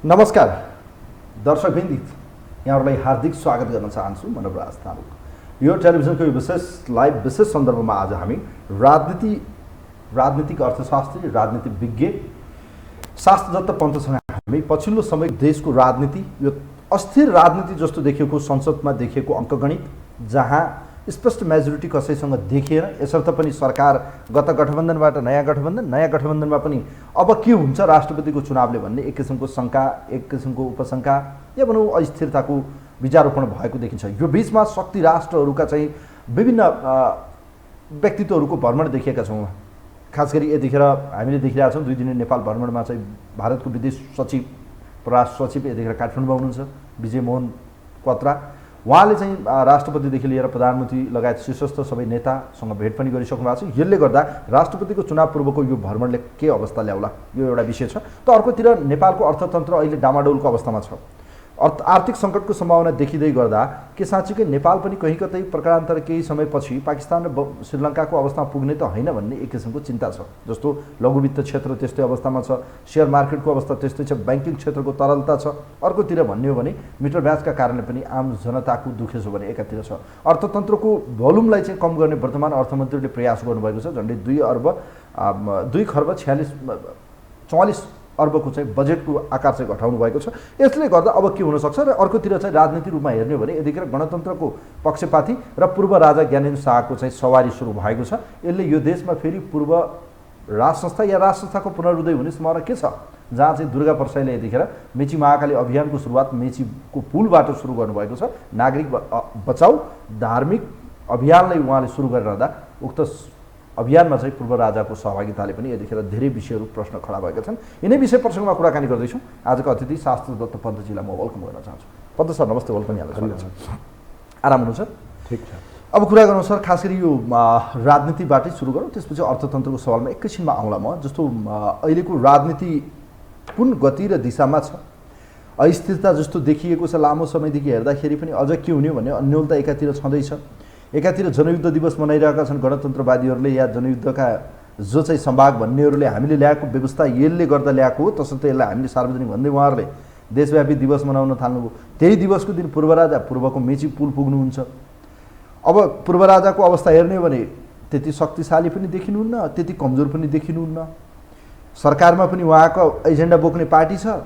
नमस्कार दर्शकवृन्द, यहाँहरूलाई हार्दिक स्वागत गर्न चाहन्छु। म नवराज तालुक। यो टेलिभिजनको विशेष लाइभ विशेष सन्दर्भमा आज हामी राजनीतिक अर्थशास्त्री, राजनीतिक विज्ञ शास्त्रदत्त पन्तसँग हामी पछिल्लो समय देशको राजनीति, यो अस्थिर राजनीति जस्तो देखिएको संसदमा देखिएको अङ्कगणित, जहाँ स्पष्ट मेजोरिटी कसैसँग देखिएन, यसर्थ पनि सरकार गत गठबन्धनबाट नयाँ गठबन्धनमा पनि अब के हुन्छ राष्ट्रपतिको चुनावले भन्ने एक किसिमको शङ्का, एक किसिमको उपशङ्का या भनौँ अस्थिरताको बीजारोपण भएको देखिन्छ। यो बिचमा शक्ति राष्ट्रहरूका चाहिँ विभिन्न व्यक्तित्वहरूको भ्रमण देखिएका छौँ। खास गरी यतिखेर हामीले देखिरहेका छौँ 2 दिने नेपाल भ्रमणमा चाहिँ भारतको विदेश सचिव, परराष्ट्र सचिव यतिखेर काठमाडौँमा हुनुहुन्छ, विजय मोहन क्वात्रा। उहाँले चाहिँ राष्ट्रपतिदेखि लिएर प्रधानमन्त्री लगायत शीर्षस्थ सबै नेतासँग भेट पनि गरिसक्नु भएको छ। यसले गर्दा राष्ट्रपतिको चुनाव पूर्वको यो भ्रमणले के अवस्था ल्याउला, यो एउटा विषय छ। त अर्कोतिर नेपालको अर्थतन्त्र अहिले डामाडोलको अवस्थामा छ। आर्थिक सङ्कटको सम्भावना देखिँदै गर्दा के साँच्चीकै नेपाल पनि कहीँ कतै प्रकारान्तर केही समयपछि पाकिस्तान र श्रीलङ्काको अवस्थामा पुग्ने त होइन भन्ने एक किसिमको चिन्ता छ। जस्तो लघुवित्त क्षेत्र त्यस्तै अवस्थामा छ, सेयर मार्केटको अवस्था त्यस्तै छ, ब्याङ्किङ क्षेत्रको तरलता छ। अर्कोतिर भन्ने हो भने मिटर ब्याजका कारणले पनि आम जनताको दुखेछ भने एकातिर छ। अर्थतन्त्रको भोल्युमलाई चाहिँ कम गर्ने वर्तमान अर्थमन्त्रीले प्रयास गर्नुभएको छ। झन्डै 2 खर्ब 44 अर्बको चाहिँ बजेटको आकार चाहिँ घटाउनु भएको छ। यसले गर्दा अब के हुनसक्छ र अर्कोतिर चाहिँ राजनीतिक रूपमा हेर्ने हो भने यतिखेर गणतन्त्रको पक्षपाती र पूर्व राजा ज्ञानेन्द्र शाहको चाहिँ सवारी सुरु भएको छ। यसले यो देशमा फेरि पूर्व राज संस्था या राज संस्थाको पुनरुदय हुने सम्भावना के छ, जहाँ चाहिँ दुर्गा परसाईले यतिखेर मेची महाकाली अभियानको सुरुवात मेचीको पुलबाट सुरु गर्नुभएको छ। नागरिक बचाउ धार्मिक अभियानलाई उहाँले सुरु गरिरहँदा उक्त अभियानमा चाहिँ पूर्व राजाको सहभागिताले पनि यतिखेर धेरै विषयहरू प्रश्न खडा भएका छन्। यिनै विषय प्रसङ्गमा कुराकानी गर्दैछौँ। आजको अतिथि शास्त्रदत्त पन्तजीलाई म वेलकम गर्न चाहन्छु। पन्त सर नमस्ते, वेलकम यहाँलाई स्वागत छ। आराम हुनुहुन्छ? ठिक छ। अब कुरा गरौँ सर, खास गरी यो राजनीतिबाटै सुरु गरौँ, त्यसपछि अर्थतन्त्रको सवालमा एकैछिनमा आउँला म। जस्तो अहिलेको राजनीति कुन गति र दिशामा छ, अस्थिरता जस्तो देखिएको छ लामो समयदेखि हेर्दाखेरि पनि अझ के हुने भन्ने अन्योलता एकातिर छँदैछ। एकातिर जनयुद्ध दिवस मनाइरहेका छन् गणतन्त्रवादीहरूले या जनयुद्धका जो चाहिँ सम्भाग भन्नेहरूले हामीले ल्याएको व्यवस्था यसले गर्दा ल्याएको हो, तसर्थ यसलाई हामीले सार्वजनिक भन्दै उहाँहरूले देशव्यापी दिवस मनाउन थाल्नुभयो। त्यही दिवसको दिन पूर्व राजा पूर्वको मेची पुल पुग्नुहुन्छ। अब पूर्व राजाको अवस्था हेर्ने हो भने त्यति शक्तिशाली पनि देखिनुहुन्न, त्यति कमजोर पनि देखिनुहुन्न। सरकारमा पनि उहाँको एजेन्डा बोक्ने पार्टी छ,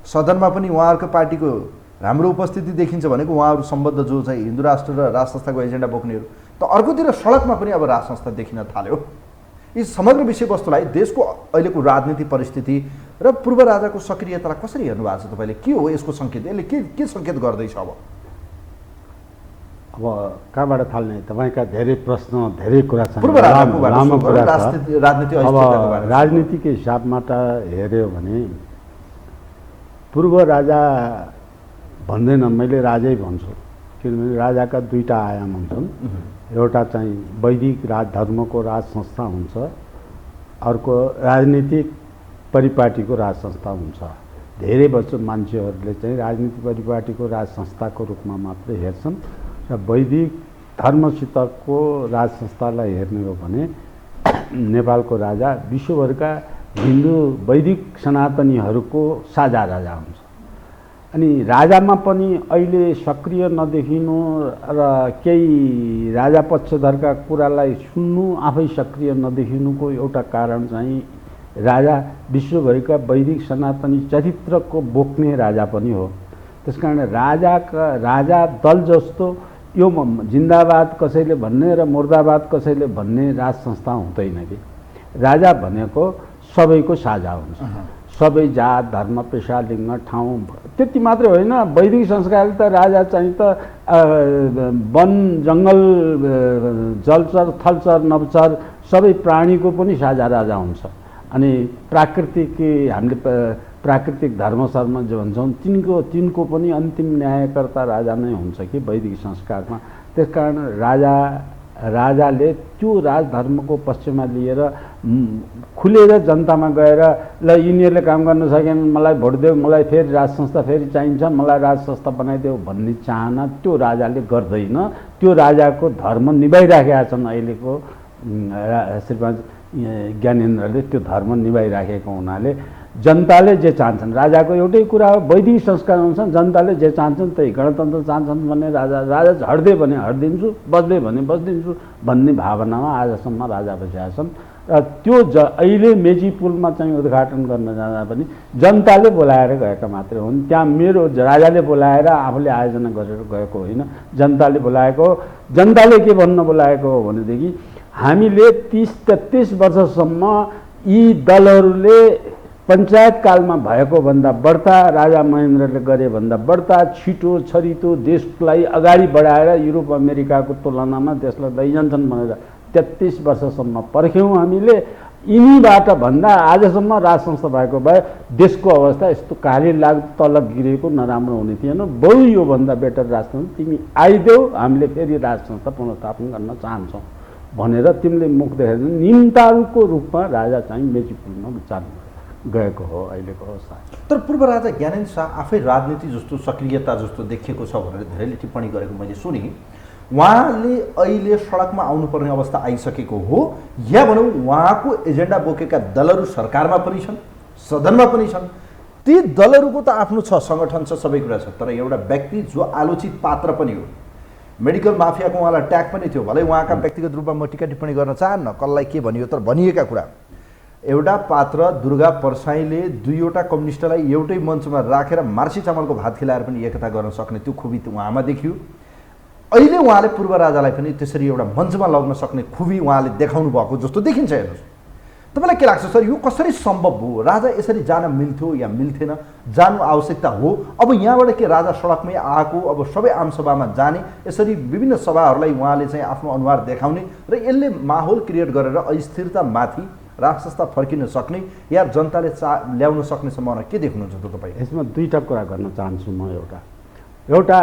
सदनमा पनि उहाँहरूको पार्टीको राम्रो उपस्थिति देखिन्छ भनेको उहाँहरू सम्बद्ध जो चाहिँ हिन्दू राष्ट्र र राज संस्थाको एजेन्डा बोक्नेहरू। त अर्कोतिर सडकमा पनि अब राज संस्था देखिन थाल्यो। यी समग्र विषयवस्तुलाई देशको अहिलेको राजनीति परिस्थिति र पूर्व राजाको सक्रियतालाई कसरी हेर्नु भएको छ तपाईँले? के हो यसको सङ्केत? यसले के सङ्केत गर्दैछ? अब कहाँबाट थाल्ने? तपाईँका धेरै प्रश्न, धेरै कुरा छन्। पूर्व राजाको लामो कुरा छ। राजनीति अब राजनीतिको हिसाबबाट हेऱ्यो भने पूर्व राजा भन्दैन, मैले राजै भन्छु। किनभने राजाका 2टा आयाम हुन्छन्। एउटा चाहिँ वैदिक राजधर्मको राज संस्था हुन्छ, अर्को राजनीतिक परिपाटीको राज संस्था हुन्छ। धेरै वर्ष मान्छेहरूले चाहिँ राजनीतिक परिपाटीको राज संस्थाको रूपमा मात्रै हेर्छन् र वैदिक धर्मसितको राज संस्थालाई हेर्ने हो भने नेपालको राजा विश्वभरका हिन्दू वैदिक सनातनीहरूको साझा राजा हुन्छ। अनि राजामा पनि अहिले सक्रिय नदेखिनु र केही राजा पक्षधरका कुरालाई सुन्नु, आफै सक्रिय नदेखिनुको एउटा कारण चाहिँ राजा विश्वभरिका वैदिक सनातनी चरित्रको बोक्ने राजा पनि हो। त्यसकारण राजा दल जस्तो यो जिन्दाबाद कसैले भन्ने र मुर्दाबाद कसैले भन्ने राज संस्था हुँदैन कि। राजा भनेको सबैको साझा हुन्छ। सबै जात धर्म पेसा लिङ्ग ठाउँ त्यति मात्रै होइन, वैदिक संस्कारले त राजा चाहिँ त वन जङ्गल जलचर थलचर नवचर सबै प्राणीको पनि साझा राजा हुन्छ। अनि हामीले प्राकृतिक धर्मशर्म जो भन्छौँ तिनको पनि अन्तिम न्यायकर्ता राजा नै हुन्छ कि वैदिक संस्कारमा। त्यसकारण राजाले त्यो राजधर्मको पक्षमा लिएर खुलेर जनतामा गएर ल यिनीहरूले काम गर्न सकेन, मलाई भोट देऊ, मलाई फेरि राज संस्था फेरि चाहिन्छ, मलाई राज संस्था बनाइदेऊ भन्ने चाहना त्यो राजाले गर्दैन। त्यो राजाको धर्म निभाइराखेका छन् अहिलेको श्रीमान ज्ञानेन्द्रले। त्यो धर्म निभाइराखेको हुनाले जनताले जे चाहन्छन्, राजाको एउटै कुरा हो, वैदिक संस्कार अनुसार जनताले जे चाहन्छन् त्यही, गणतन्त्र चाहन्छन् भने राजा झर्दे भने हटिदिन्छु, बस्दै भने बस्दिन्छु भन्ने भावनामा आजसम्म राजा बसेका छन्। र त्यो अहिले मेची पुलमा चाहिँ उद्घाटन गर्न जाँदा पनि जनताले बोलाएर गएका मात्रै हुन्। त्यहाँ मेरो राजाले बोलाएर आफूले आयोजना गरेर गएको होइन, जनताले बोलाएको। जनताले के भन्न बोलाएको हो भनेदेखि हामीले 30-33 वर्षसम्म यी दलहरूले पञ्चायत कालमा भएको भन्दा बढ्ता, राजा महेन्द्रले गरे भन्दा बढ्ता छिटो छरितो देशलाई अगाडि बढाएर युरोप अमेरिकाको तुलनामा देशलाई लैजान्छन् भनेर 33 वर्षसम्म पर्ख्यौँ हामीले। यिनीबाट भन्दा आजसम्म राज संस्था भएको भए देशको अवस्था यस्तो काली लाग्दो तल गिरेको नराम्रो हुने थिएन। बरु योभन्दा बेटर राज संस्था तिमी आइदेऊ, हामीले फेरि राज संस्था पुनर्स्थापन गर्न चाहन्छौँ भनेर तिमीले मुख देखेर निम्तारुको रूपमा राजा चाहिँ मेची पुलमा जानु गएको हो अहिलेको अवस्था। तर पूर्व राजा ज्ञानेन्द्र शाह आफै राजनीति जस्तो सक्रियता जस्तो देखिएको छ भनेर धेरैले टिप्पणी गरेको मैले सुने। उहाँले अहिले सडकमा आउनुपर्ने अवस्था आइसकेको हो, या भनौँ उहाँको एजेन्डा बोकेका दलहरू सरकारमा पनि छन्, सदनमा पनि छन्। ती दलहरूको त आफ्नो छ, सङ्गठन छ, सबै कुरा छ, तर एउटा व्यक्ति जो आलोचित पात्र पनि हो, मेडिकल माफियाको उहाँलाई ट्याग पनि थियो। भलै उहाँका व्यक्तिगत रूपमा म टिका टिप्पणी गर्न चाहन्न कसलाई के भनियो, तर भनिएका कुरा एउटा पात्र दुर्गा परसाईले दुईवटा कम्युनिस्टलाई एउटै मञ्चमा राखेर मार्सी चामलको भात खिलाएर पनि एकता गर्न सक्ने त्यो खुबी उहाँमा देखियो। अहिले उहाँले पूर्व राजालाई पनि त्यसरी एउटा मञ्चमा लग्न सक्ने खुबी उहाँले देखाउनु भएको जस्तो देखिन्छ। हेर्नुहोस्, तपाईँलाई के लाग्छ सर, यो कसरी सम्भव हो? राजा यसरी जान मिल्थ्यो या मिल्थेन? जानु आवश्यकता हो? अब यहाँबाट के राजा सडकमै आएको, अब सबै आमसभामा जाने, यसरी विभिन्न सभाहरूलाई उहाँले चाहिँ आफ्नो अनुहार देखाउने र यसले माहौल क्रिएट गरेर अस्थिरतामाथि राज संस्था फर्किन सक्ने या जनताले ल्याउन सक्ने सम्भावना के देख्नुहुन्छ त तपाईँ? यसमा दुईवटा कुरा गर्न चाहन्छु म। एउटा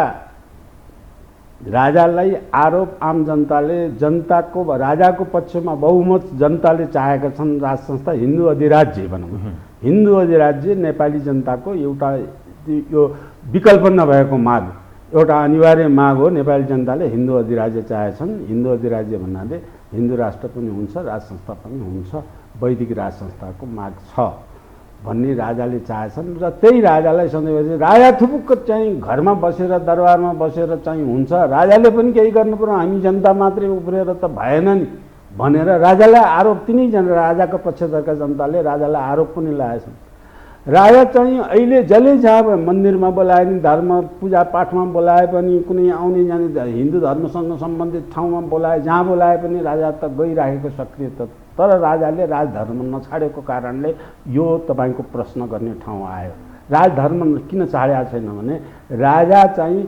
राजालाई आरोप आम जनताले जनताको राजाको पक्षमा बहुमत जनताले चाहेका छन् राज संस्था हिन्दू अधिराज्य भनौँ। हिन्दू अधिराज्य नेपाली जनताको एउटा यो विकल्प नभएको माग, एउटा अनिवार्य माग हो। नेपाली जनताले हिन्दू अधिराज्य चाहेछन्। हिन्दू अधिराज्य भन्नाले हिन्दू राष्ट्र पनि हुन्छ, राज संस्था पनि हुन्छ, वैदिक राज संस्थाको माग छ भन्ने राजाले चाहेछन्। र त्यही राजालाई सधैँ राजा थुपुक्क चाहिँ घरमा बसेर दरबारमा बसेर चाहिँ हुन्छ, राजाले पनि केही गर्नु पर्यो, हामी जनता मात्रै उफ्रेर त भएन नि भनेर राजालाई आरोप, तिनैजना राजाको पक्षधरका जनताले राजालाई आरोप पनि लगाएछन्। राजा चाहिँ अहिले जसले जहाँ मन्दिरमा बोलाए नि, धर्म पूजापाठमा बोलाए पनि, कुनै आउने जाने हिन्दू धर्मसँग सम्बन्धित ठाउँमा बोलाए, जहाँ बोलाए पनि राजा त गइराखेको सक्रिय त। तर राजाले राजधर्म नछाडेको कारणले यो तपाईँको प्रश्न गर्ने ठाउँ आयो। राजधर्म किन छाडेको छैन भने राजा चाहिँ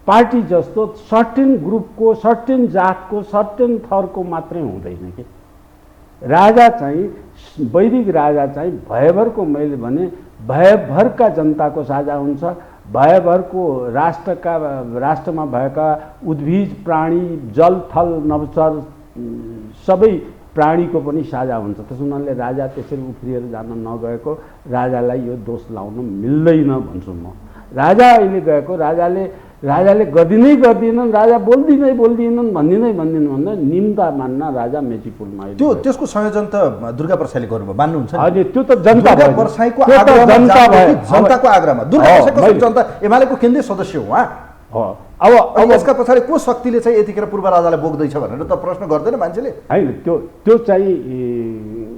पार्टी जस्तो सर्टेन ग्रुपको, सर्टेन जातको, सर्टेन थरको मात्रै हुँदैन कि। राजा चाहिँ वैदिक राजा चाहिँ भयभरको, मैले भने भयभरका जनताको साझा हुन्छ। भयभरको राष्ट्रमा भएका उद्भिज प्राणी, जल थल नभचर सबै प्राणीको पनि साझा हुन्छ। त्यस हुनाले राजा त्यसरी उफ्रिएर जान नगएको राजालाई यो दोष लाउन मिल्दैन भन्छु म। राजा अहिले गएको, राजाले गर्दिनन्, राजा बोल्दिनन् भन्दा निम्ता मान्न राजा मेची पुलमा त्यो त्यसको संयोजन त दुर्गा परसाईले गर्नुभयो, मान्नुहुन्छ? अनि त्यो त जनता दुर्गा परसाईको जनताको आग्रहमा दुर्गा परसाईको जनता एमालेको केन्द्रीय सदस्य हो। अब यसका पछाडि को शक्तिले चाहिँ यतिखेर पूर्व राजालाई बोक्दैछ भनेर त प्रश्न गर्दैन मान्छेले? होइन, त्यो चाहिँ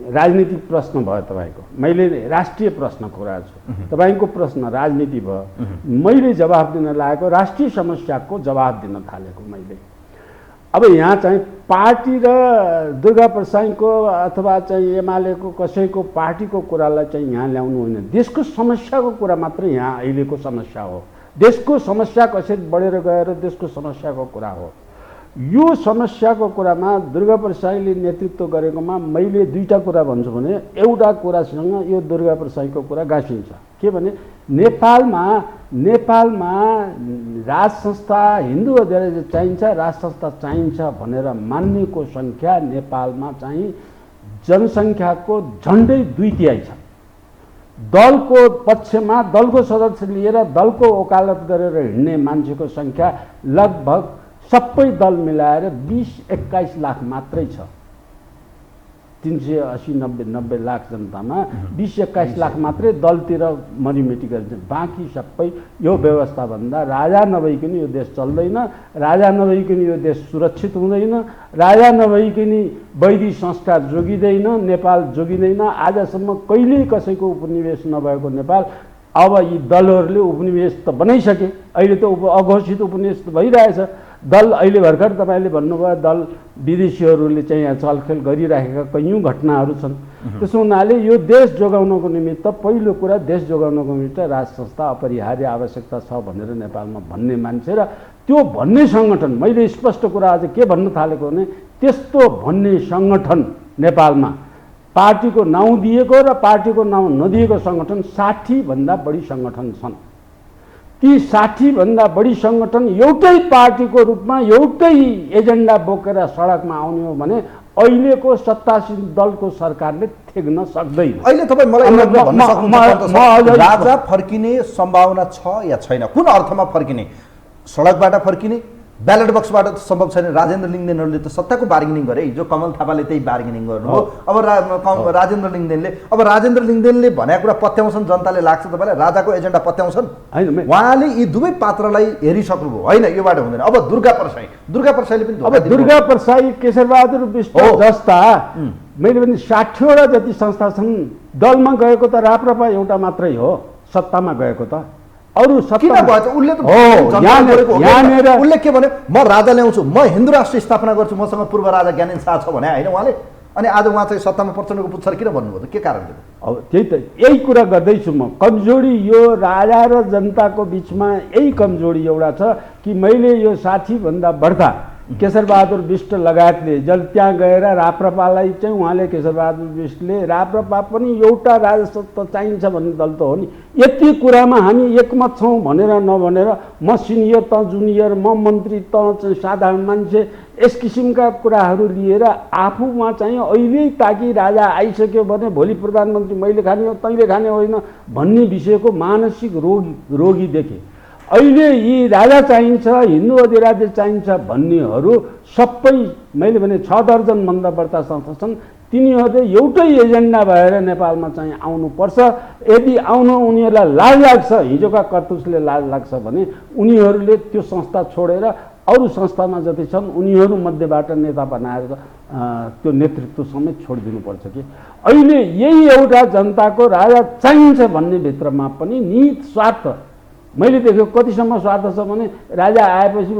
राजनीतिक प्रश्न भयो तपाईँको। मैले राष्ट्रिय प्रश्न कुरा छु, तपाईँको प्रश्न राजनीति भयो। मैले जवाफ दिन लागेको राष्ट्रिय समस्याको जवाफ दिन थालेको मैले। अब यहाँ चाहिँ पार्टी र दुर्गा परसाईको अथवा चाहिँ एमालेको कसैको पार्टीको कुरालाई चाहिँ यहाँ ल्याउनु होइन, देशको समस्याको कुरा मात्रै यहाँ अहिलेको समस्या हो। देशको समस्या कसरी बढेर गएर देशको समस्याको कुरा हो। यो समस्याको कुरामा दुर्गा परसाईले नेतृत्व गरेकोमा मैले दुईवटा कुरा भन्छु भने, एउटा कुरासँग यो दुर्गा परसाईको कुरा गाँसिन्छ। के भने नेपालमा राज संस्था हिन्दू अधिराज्य चाहिन्छ, राज संस्था चाहिन्छ भनेर मान्नेको सङ्ख्या नेपालमा चाहिँ जनसङ्ख्याको झन्डै 2/3 छ। दलको पक्षमा दलको सदस्य लिएर दलको वकालत गरेर हिँड्ने मान्छेको सङ्ख्या लगभग सबै दल मिलाएर 20-21 लाख मात्रै छ। 380-90 लाख जनतामा 20-21 लाख मात्रै दलतिर मरिमेटी गरिन्छ। बाँकी सबै यो व्यवस्थाभन्दा राजा नभइकन यो देश चल्दैन, राजा नभइकन यो देश सुरक्षित हुँदैन, राजा नभइकन वैदिक संस्कार जोगिँदैन, नेपाल जोगिँदैन। आजसम्म कहिल्यै कसैको उपनिवेश नभएको नेपाल अब यी दलहरूले उपनिवेश त बनाइसके, अहिले त अघोषित उपनिवेश त भइरहेछ। दल अहिले भर्खर तपाईँले भन्नुभयो दल विदेशीहरूले चाहिँ यहाँ छलखेल गरिराखेका कैयौँ घटनाहरू छन्। त्यसो हुनाले यो देश जोगाउनको निमित्त पहिलो कुरा देश जोगाउनको निमित्त राज संस्था अपरिहार्य आवश्यकता छ भनेर नेपालमा भन्ने मान्छे र त्यो भन्ने सङ्गठन, मैले स्पष्ट कुरा आज के भन्न थालेको भने त्यस्तो भन्ने सङ्गठन नेपालमा पार्टीको नाउँ दिएको र पार्टीको नाउँ नदिएको सङ्गठन 60 भन्दा बढी सङ्गठन छन्। ती 60 भन्दा बढी सङ्गठन एउटै पार्टीको रूपमा एउटै एजेन्डा बोकेर सडकमा आउने हो भने अहिलेको सत्तासीन दलको सरकारले थेग्न सक्दैन। अहिले तपाईँ मलाई राजा फर्किने सम्भावना छ या छैन? कुन अर्थमा फर्किने? सडकबाट फर्किने, ब्यालेट बक्सबाट त सम्भव छैन। राजेन्द्र लिङ्गदेनहरूले त सत्ताको बार्गेनिङ गरे, हिजो कमल थापाले त्यही बार्गेनिङ गर्नुभयो। अब राजेन्द्र लिङ्गदेनले भनेको कुरा पत्याउँछन्, जनताले लाग्छ तपाईँलाई राजाको एजेन्डा पत्याउँछन्? उहाँले यी दुवै पात्रलाई हेरिसक्नुभयो, होइन योबाट हुँदैन। अब दुर्गा परसाईले पनि अब दुर्गा परसाई, केशरबहादुर बिष्ट जस्ता मैले पनि 60वटा जति संस्था छन्। दलमा गएको त राप्रपा एउटा मात्रै हो, सत्तामा गएको त अरू किन भएछ? उसले के भन्यो? म राजा ल्याउँछु, म हिन्दू राष्ट्र स्थापना गर्छु, मसँग पूर्व राजा ज्ञानेन्द्र शाह छ भने होइन उहाँले। अनि आज उहाँ चाहिँ सत्तामा प्रचण्डको पुच्छर किन भन्नुभयो त? के कारणले? अब त्यही त यही कुरा गर्दैछु म। कमजोरी यो राजा र जनताको बिचमा यही कमजोरी एउटा छ कि मैले यो 60 भन्दा बढ्ता केशरबहादुर बिष्ट लगायतले जब त्यहाँ गएर राप्रपालाई चाहिँ उहाँले केशरबहादुर बिष्टले राप्रपा पनि एउटा राजसत्ता चाहिन्छ भन्ने दल त हो नि, यति कुरामा हामी एकमत छौँ भनेर नभनेर म सिनियर त जुनियर, म मन्त्री त चाहिँ साधारण मान्छे, यस किसिमका कुराहरू लिएर आफूमा चाहिँ अहिले ताकि राजा आइसक्यो भने भोलि प्रधानमन्त्री मैले खाने हो तैँले खाने होइन भन्ने विषयको मानसिक रोगी देखे। अहिले यी राजा चाहिन्छ, हिन्दू अधिराज्य चाहिन्छ भन्नेहरू सबै मैले भने 6 दर्जनभन्दा बढ्ता संस्था छन्। तिनीहरूले एउटै एजेन्डा भएर नेपालमा चाहिँ आउनुपर्छ। यदि उनीहरूलाई लाज लाग्छ, हिजोका कर्तुसले लाज लाग्छ भने उनीहरूले त्यो संस्था छोडेर अरू संस्थामा जति छन् उनीहरू मध्येबाट नेता बनाएर त्यो नेतृत्व समेत छोडिदिनुपर्छ कि अहिले यही एउटा जनताको राजा चाहिन्छ भन्ने भित्रमा पनि निहित स्वार्थ मैले देखेको कतिसम्म स्वार्थ छ भने राजा आएपछि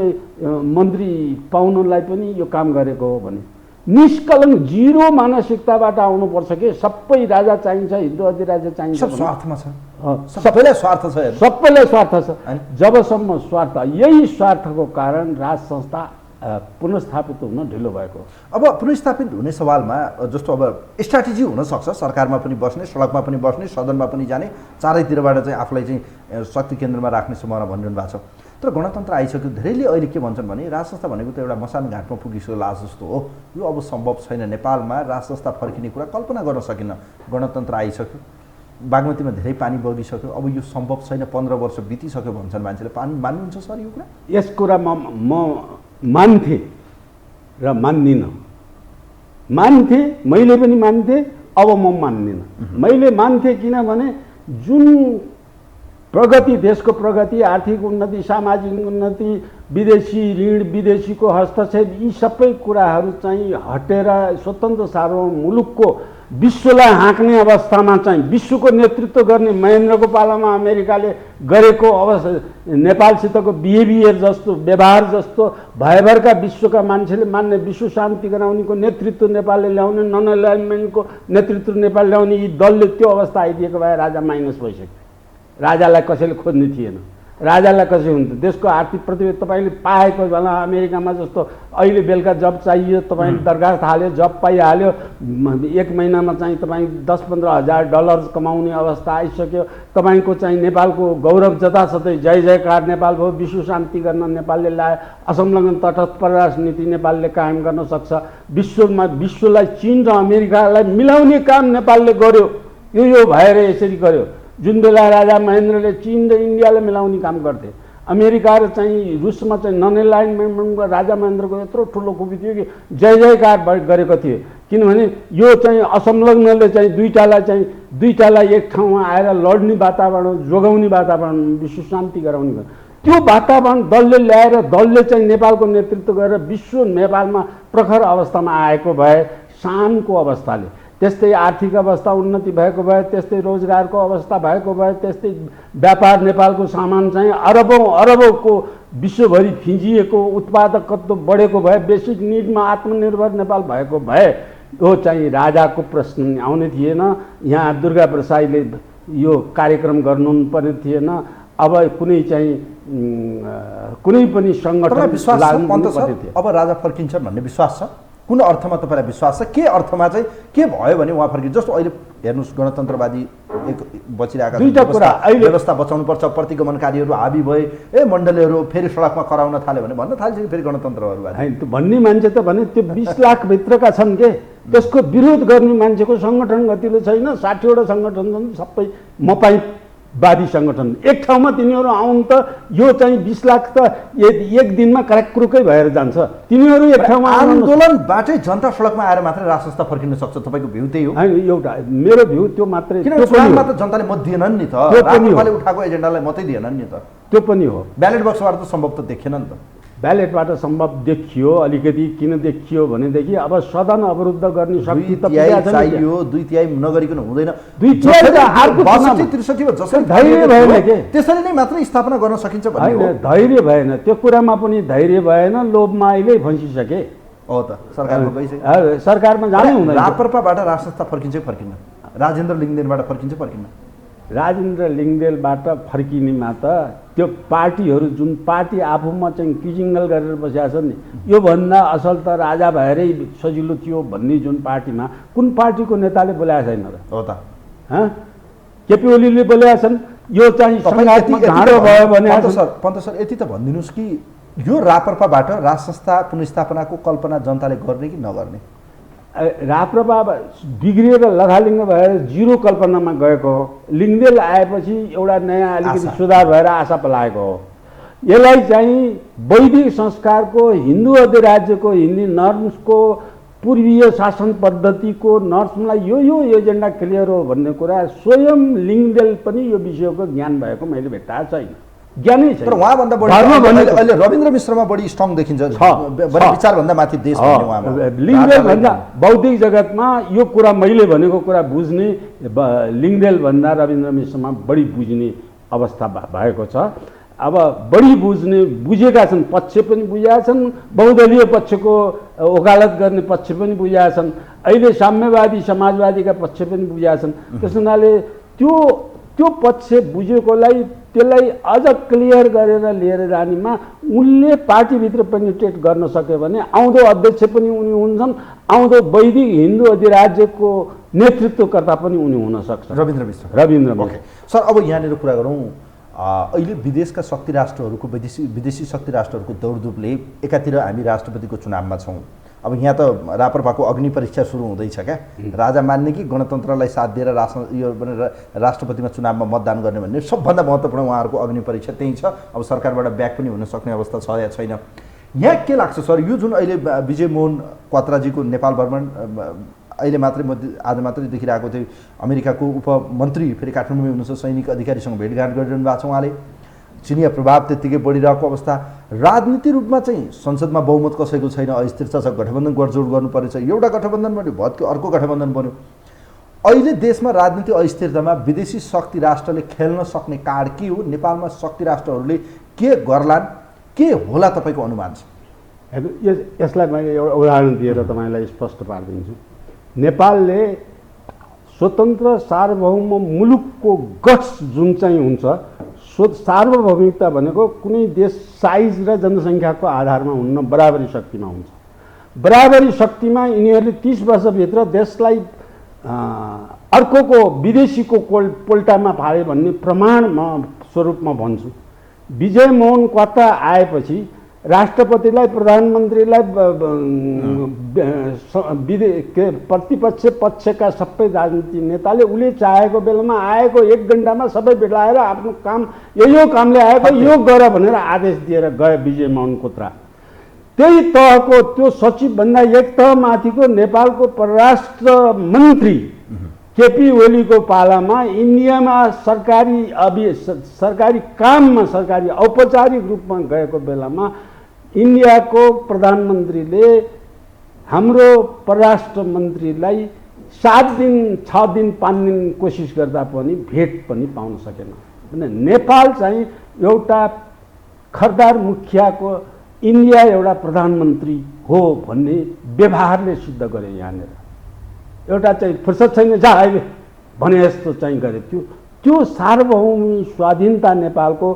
मन्त्री पाउनलाई पनि यो काम गरेको हो भने निष्कलङ्क जिरो मानसिकताबाट आउनुपर्छ कि सबै राजा चाहिन्छ, हिन्दू अधिराज्य चाहिन्छ, स्वार्थमा छ, सबैलाई स्वार्थ छ, सबैलाई स्वार्थ छ। जबसम्म स्वार्थ, यही स्वार्थको कारण राज संस्था पुनर्स्थापित हुन ढिलो भएको। अब पुनर्स्थापित हुने सवालमा जस्तो अब स्ट्राटेजी हुनसक्छ, सरकारमा पनि बस्ने, सडकमा पनि बस्ने, सदनमा पनि जाने, चारैतिरबाट चाहिँ आफूलाई चाहिँ शक्ति केन्द्रमा राख्ने सम्भावना भनिरहनु भएको छ। तर गणतन्त्र आइसक्यो, धेरैले अहिले के भन्छन् भने राज संस्था भनेको त एउटा मसान घाटमा पुगिसक्यो लाज जस्तो हो, यो अब सम्भव छैन, नेपालमा राज संस्था फर्किने कुरा कल्पना गर्न सकिन्न, गणतन्त्र आइसक्यो, बागमतीमा धेरै पानी बगिसक्यो, अब यो सम्भव छैन, 15 वर्ष बितिसक्यो भन्छन् मान्छेले। मान्नुहुन्छ सर यो कुरा? यस कुरा म मान्थे र मान्दिनँ। मान्थे, मैले पनि मान्थे, अब म मान्दिनँ। मैले मान्थे किनभने जुन प्रगति, देशको प्रगति, आर्थिक उन्नति, सामाजिक उन्नति, विदेशी ऋण, विदेशीको हस्तक्षेप, यी सबै कुराहरू चाहिँ हटेर स्वतन्त्र सार्वभौम मुलुकको विश्वलाई हाँक्ने अवस्थामा चाहिँ विश्वको नेतृत्व गर्ने महेन्द्रको पालामा अमेरिकाले गरेको अवस्था, नेपालसितको बिहेभियर जस्तो, व्यवहार जस्तो भयभरका विश्वका मान्छेले मान्ने, विश्व शान्ति गराउनेको नेतृत्व नेपालले ल्याउने, नन एलाइनमेन्टको नेतृत्व नेपाल ल्याउने यी दलले त्यो अवस्था आइदिएको भए राजा माइनस भइसक्यो। राजालाई कसैले खोज्ने थिएन, राजालाई कसै हुन्थ्यो। देशको आर्थिक प्रतिभा तपाईँले पाएको बेला अमेरिकामा जस्तो अहिले बेलुका जब चाहियो तपाईँले दरखास्त हाल्यो, जब पाइहाल्यो, 1 महिनामा चाहिँ तपाईँ 10-15 हजार डलर कमाउने अवस्था आइसक्यो। तपाईँको चाहिँ नेपालको गौरव जतासतै जय जयकार नेपाल भयो, विश्व शान्ति गर्न नेपालले ल्यायो, असंलग्न तटस्थ परराष्ट्र नीति नेपालले कायम गर्न सक्छ, विश्वलाई चीन र अमेरिकालाई मिलाउने काम नेपालले गर्यो। यो भएर यसरी गर्यो। जुन बेला राजा महेन्द्रले चीन र इन्डियालाई मिलाउने काम गर्थे, अमेरिका र चाहिँ रुसमा चाहिँ नन एलाइनमेन्टमा राजा महेन्द्रको यत्रो ठुलो खुबी थियो कि जय जयकार गरेको थियो किनभने यो चाहिँ असंलग्नले चाहिँ दुईटालाई एक ठाउँमा आएर लड्ने वातावरण जोगाउने वातावरण विश्व शान्ति गराउने त्यो वातावरण दलले ल्याएर दलले चाहिँ नेपालको नेतृत्व गरेर विश्व नेपालमा प्रखर अवस्थामा आएको भए शानको अवस्थाले त्यस्तै आर्थिक अवस्था उन्नति भएको भए त्यस्तै रोजगारको अवस्था भएको भए त्यस्तै व्यापार नेपालको सामान चाहिँ अरबौंको विश्वभरि फिँजिएको उत्पादकत्व बढेको भए बेसिक निडमा आत्मनिर्भर नेपाल भएको भए यो चाहिँ राजाको प्रश्न आउने थिएन। यहाँ दुर्गा प्रसाईले यो कार्यक्रम गर्नुपर्ने थिएन। अब कुनै चाहिँ कुनै पनि सङ्गठन अब राजा फर्किन्छन् भन्ने विश्वास छ? कुन अर्थमा तपाईँलाई विश्वास छ? के अर्थमा चाहिँ के भयो भने उहाँ फर्किन्छ? जस्तो अहिले हेर्नुहोस् गणतन्त्रवादी एक बचिरहेका दुईटा कुरा व्यवस्था बचाउनुपर्छ, प्रतिगमनकारीहरू हाबी भए मण्डलीहरू फेरि सडकमा कराउन थाल्यो भने भन्न थाल्छ फेरि गणतन्त्रवादी भन्ने मान्छे त भने त्यो 20 लाख भित्रका छन् के त्यसको विरोध गर्ने मान्छेको सङ्गठन गतिलो छैन। 60 वटा सङ्गठन छन् सबै मपाईवादी सङ्गठन। एक ठाउँमा तिनीहरू आउनु त यो चाहिँ 20 लाख त एक दिनमा क्राकक्रुकै भएर जान्छ। तिनीहरू एक ठाउँमा आन्दोलनबाटै जनता सडकमा आएर मात्रै राज संस्था फर्किन सक्छ। तपाईँको भ्यू त्यही हो? एउटा मेरो भ्यू त्यो मात्रै। चुनावमा त जनताले मत दिएनन् नि त, राजनीतिले उठाएको एजेन्डालाई मतै दिएनन् नि त। त्यो पनि हो। ब्यालेट बक्सबाट त सम्भव त देखेन नि त। ब्यालेटबाट सम्भव देखियो, अलिकति किन देखियो भनेदेखि अब सदन अवरुद्ध गर्ने शक्ति त चाहियो। 2/3 नगरिकन हुँदैन। 2/3 धैर्य भएन के त्यसरी नै मात्रै स्थापना गर्न सकिन्छ भन्ने हो। धैर्य भएन, त्यो कुरामा पनि धैर्य भएन। लोभमा अहिले फँसिसके हो त सरकारमा गइसक्यो। सरकारमा जानै हुँदैन। राप्रपाबाट राज संस्था फर्किन्छ फर्किन्न? राजेन्द्र लिङ्गदेनबाट फर्किन्छ फर्किन्न? राजेन्द्र लिङ्गदेनबाट फर्किनेमा त त्यो पार्टीहरू जुन पार्टी आफूमा चाहिँ किजिङ्गल गरेर बसेका छन् नि, योभन्दा असल त राजा भएरै सजिलो थियो भन्ने जुन पार्टीमा कुन पार्टीको नेताले बोलाएको छैन र? हो त केपी ओलीले बोलेका छन्। यो चाहिँ सङ्घात्मक ढाँडो भयो भने पन्त सर यति त भनिदिनुहोस् कि यो राप्रपाबाट राज संस्था पुनर्स्थापनाको कल्पना जनताले गर्ने कि नगर्ने? राप्रपा बिग्रिएर लथालिङ्ग भएर जिरो कल्पनामा गएको हो। लिङ्गदेन आएपछि एउटा नयाँ अलिकति सुधार भएर आशा पलाएको हो। यसलाई चाहिँ वैदिक संस्कारको हिन्दू अधिराज्यको हिन्दी नर्म्सको पूर्वीय शासन पद्धतिको नर्म्सलाई यो एजेन्डा क्लियर हो भन्ने कुरा स्वयं लिङ्गदेन पनि यो विषयको ज्ञान भएको मैले भेट्टाएको छैन। ज्ञानै छैन। तर उहाँभन्दा बढी अहिले रविन्द्र मिश्रमा बढी स्ट्रङ देखिन्छ। विचारभन्दा माथि देश भन्ने उहाँमा लिङ्गदेन भन्दा बौद्धिक जगतमा यो कुरा मैले भनेको कुरा बुझ्ने लिङ्गदेन भन्दा रविन्द्र मिश्रमा बढी बुझ्ने अवस्था भएको छ। अब बढी बुझेका छन्, पक्ष पनि बुझेका छन्, बहुदलीय पक्षको वकालत गर्ने पक्ष पनि बुझेका छन्, अहिले साम्यवादी समाजवादीका पक्ष पनि बुझेका छन्। त्यस हुनाले त्यो पक्ष बुझेकोलाई त्यसलाई अझ क्लियर गरेर लिएर जानेमा उनले पार्टीभित्र पेनिट्रेट गर्न सक्यो भने आउँदो अध्यक्ष पनि उनी हुन्छन्, आउँदो वैदिक हिन्दू अधिराज्यको नेतृत्वकर्ता पनि उनी हुन सक्छ। रविन्द्र मिश्र। सर अब यहाँनिर कुरा गरौँ, अहिले विदेशका शक्ति राष्ट्रहरूको विदेशी शक्ति राष्ट्रहरूको दौडधुपले एकातिर हामी राष्ट्रपतिको चुनावमा छौँ। अब यहाँ त राप्रपाको अग्नि परीक्षा सुरु हुँदैछ क्या? राजा मान्ने कि गणतन्त्रलाई साथ दिएर राष्ट्रपतिमा चुनावमा मतदान गर्ने भन्ने सबभन्दा महत्त्वपूर्ण उहाँहरूको अग्नि परीक्षा त्यही छ। अब सरकारबाट ब्याक पनि हुन सक्ने अवस्था छ या छैन? यहाँ के लाग्छ सर, यो जुन अहिले विजय मोहन क्वात्राजीको नेपाल भ्रमण अहिले मात्रै आज मात्रै देखिरहेको थियो, अमेरिकाको उपमन्त्री फेरि काठमाडौँमै हुनुहुन्छ, सैनिक अधिकारीसँग भेटघाट गरिरहनु भएको छ उहाँले। चिनिया प्रभाव त्यत्तिकै बढिरहेको अवस्था, राजनीति रूपमा चाहिँ संसदमा बहुमत कसैको छैन, अस्थिरता छ, गठबन्धन गठजोड गर्नु परेछ, एउटा गठबन्धन बन्यो भत्क्यो अर्को गठबन्धन बन्यो। अहिले देशमा राजनीति अस्थिरतामा विदेशी शक्ति राष्ट्रले खेल्न सक्ने कार्ड के हो? नेपालमा शक्ति राष्ट्रहरूले के गर्लान्, के होला तपाईँको अनुमान छ? यसलाई मैले एउटा उदाहरण दिएर तपाईँलाई स्पष्ट पारिदिन्छु। नेपालले स्वतन्त्र सार्वभौम मुलुकको गट्स जुन चाहिँ हुन्छ, सार्वभौमिकता भनेको कुनै देश साइज र जनसङ्ख्याको आधारमा हुन्न, बराबरी शक्तिमा हुन्छ। बराबरी शक्तिमा यिनीहरूले 30 वर्षभित्र देशलाई अर्कोको विदेशीको पोल्टामा फाले भन्ने प्रमाण म स्वरूपमा भन्छु। विजय मोहन क्वात्रा आएपछि राष्ट्रपतिलाई, प्रधानमन्त्रीलाई, प्रतिपक्ष पक्षका सबै राजनीतिक नेताले उसले चाहेको बेलामा आएको 1 घण्टामा सबै भेटाएर आफ्नो काम यो कामले आएको यो गर भनेर आदेश दिएर गए विजय मोहन क्वात्रा। त्यही तहको त्यो सचिवभन्दा एक तह माथिको नेपालको परराष्ट्र मन्त्री केपी ओलीको पालामा इन्डियामा सरकारी काममा सरकारी औपचारिक रूपमा गएको बेलामा इन्डियाको प्रधानमन्त्रीले हाम्रो परराष्ट्र मन्त्रीलाई 7 दिन 6 दिन 5 दिन कोसिस गर्दा पनि भेट पनि पाउन सकेन। किन नेपाल चाहिँ एउटा खरदार मुखियाको इन्डिया एउटा प्रधानमन्त्री हो भन्ने व्यवहारले सिद्ध गरे। यहाँनिर एउटा चाहिँ फुर्सद छैन जा अहिले भने जस्तो चाहिँ गरे। त्यो सार्वभौमिक स्वाधीनता नेपालको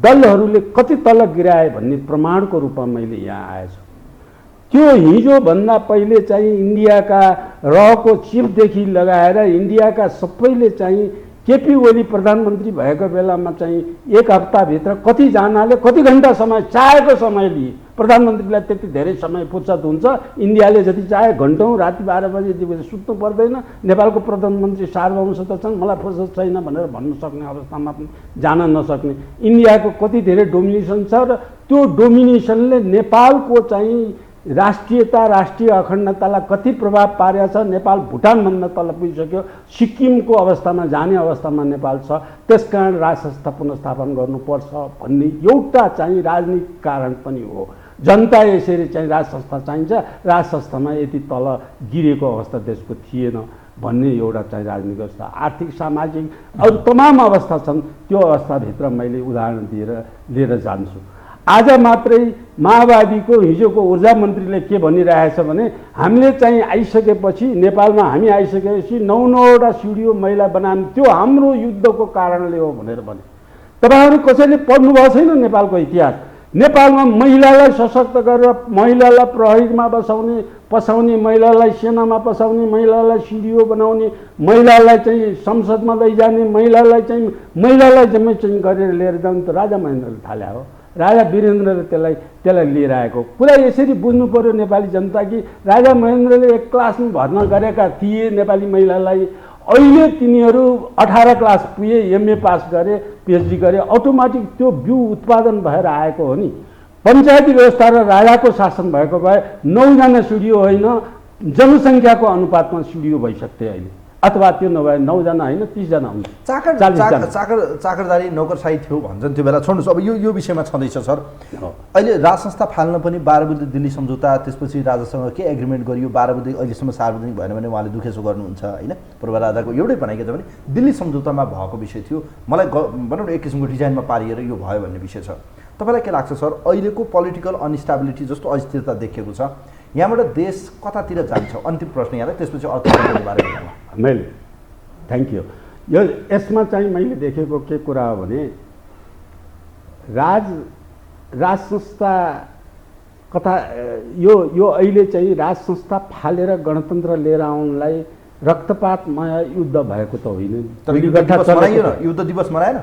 दलहरूले कति तल गिराए भन्ने प्रमाणको रूपमा मैले यहाँ आएछु। त्यो हिजोभन्दा पहिले चाहिँ इन्डियाका रहको चिफदेखि लगाएर इन्डियाका सबैले चाहिँ केपी ओली प्रधानमन्त्री भएको बेलामा चाहिँ एक हप्ताभित्र कतिजनाले कति घन्टा समय चाहेको समय लिए। प्रधानमन्त्रीलाई त्यति धेरै समय फुर्सद हुन्छ, इन्डियाले जति चाहे घन्टौँ राति 12 बजे सुत्नु पर्दैन। नेपालको प्रधानमन्त्री सार्वभौमसत्ता छन्, मलाई फुर्सद छैन भनेर भन्न सक्ने अवस्थामा पनि जान नसक्ने। इन्डियाको कति धेरै डोमिनेसन छ र त्यो डोमिनेसनले नेपालको चाहिँ राष्ट्रियता राष्ट्रिय अखण्डतालाई कति प्रभाव पारेको छ। नेपाल भुटानभन्दा तल पुगिसक्यो, सिक्किमको अवस्थामा जाने अवस्थामा नेपाल छ। त्यसकारण राज संस्था पुनर्स्थापन गर्नुपर्छ भन्ने एउटा चाहिँ राजनीतिक कारण पनि हो। जनता यसरी चाहिँ राज संस्था चाहिन्छ, राज संस्थामा यति तल गिरेको अवस्था देशको थिएन भन्ने एउटा चाहिँ राजनीतिक अवस्था, आर्थिक सामाजिक अरू तमाम अवस्था छन्। त्यो अवस्थाभित्र मैले उदाहरण लिएर जान्छु। आज मात्रै माओवादीको हिजोको ऊर्जा मन्त्रीले के भनिरहेछ भने हामीले चाहिँ आइसकेपछि नेपालमा हामी आइसकेपछि 9-9वटा सिडिओ महिला बनायौँ, त्यो हाम्रो युद्धको कारणले हो भनेर भने। तपाईँहरू कसैले पढ्नुभएको छैन नेपालको इतिहास। नेपालमा महिलालाई सशक्त गरेर महिलालाई प्रहरीमा पसाउने, महिलालाई सेनामा पसाउने, महिलालाई सिडिओ बनाउने, महिलालाई चाहिँ संसदमा लैजाने, महिलालाई जम्मै चाहिँ गरेर लिएर जानु त राजा महेन्द्रले थाले हो। राजा वीरेन्द्रले त्यसलाई लिएर आएको कुरा यसरी बुझ्नु पर्यो नेपाली जनता कि राजा महेन्द्रले एक क्लासमा भर्ना गरेका थिए नेपाली महिलालाई। अहिले तिनीहरू 18 क्लास पुगे, एमए पास गरे, पिएचडी गरे, अटोमेटिक त्यो बिउ उत्पादन भएर आएको हो नि। पञ्चायती व्यवस्था र राजाको शासन भएको भए 9 जना सिडिओ होइन, जनसङ्ख्याको अनुपातमा सिडिओ भइसक्थे अहिले, अथवा त्यो नभए 9 जना होइन 30 जना हुन्छ। चाकरदारी नौकरशाही थियो भन्छन् त्यो बेला। छोड्नुहोस्, अब यो विषयमा छँदैछ सर। अहिले राज संस्था फाल्न पनि 12 बुँदे दिल्ली सम्झौता, त्यसपछि राजासँग के एग्रिमेन्ट गरियो, 12 बुँदे अहिलेसम्म सार्वजनिक भएन भने उहाँले दुखेसो गर्नुहुन्छ होइन। पूर्व राजाको एउटै भनाइ के छ भने दिल्ली सम्झौतामा भएको विषय थियो, मलाई भनौँ न एक किसिमको डिजाइनमा पारिएर यो भयो भन्ने विषय छ। तपाईँलाई के लाग्छ सर, अहिलेको पोलिटिकल अनस्टेबिलिटी जस्तो अस्थिरता देखिएको छ, यहाँबाट देश कतातिर जान्छ? अन्तिम प्रश्न यहाँलाई, त्यसपछि अर्थतन्त्रको बारेमा। मैले थ्याङ्क यू। यसमा चाहिँ मैले देखेको के कुरा हो भने राज संस्था कथा यो अहिले चाहिँ राज संस्था फालेर गणतन्त्र लिएर आउनलाई रक्तपातमय युद्ध भएको त होइन। युद्ध दिवस मनाएन,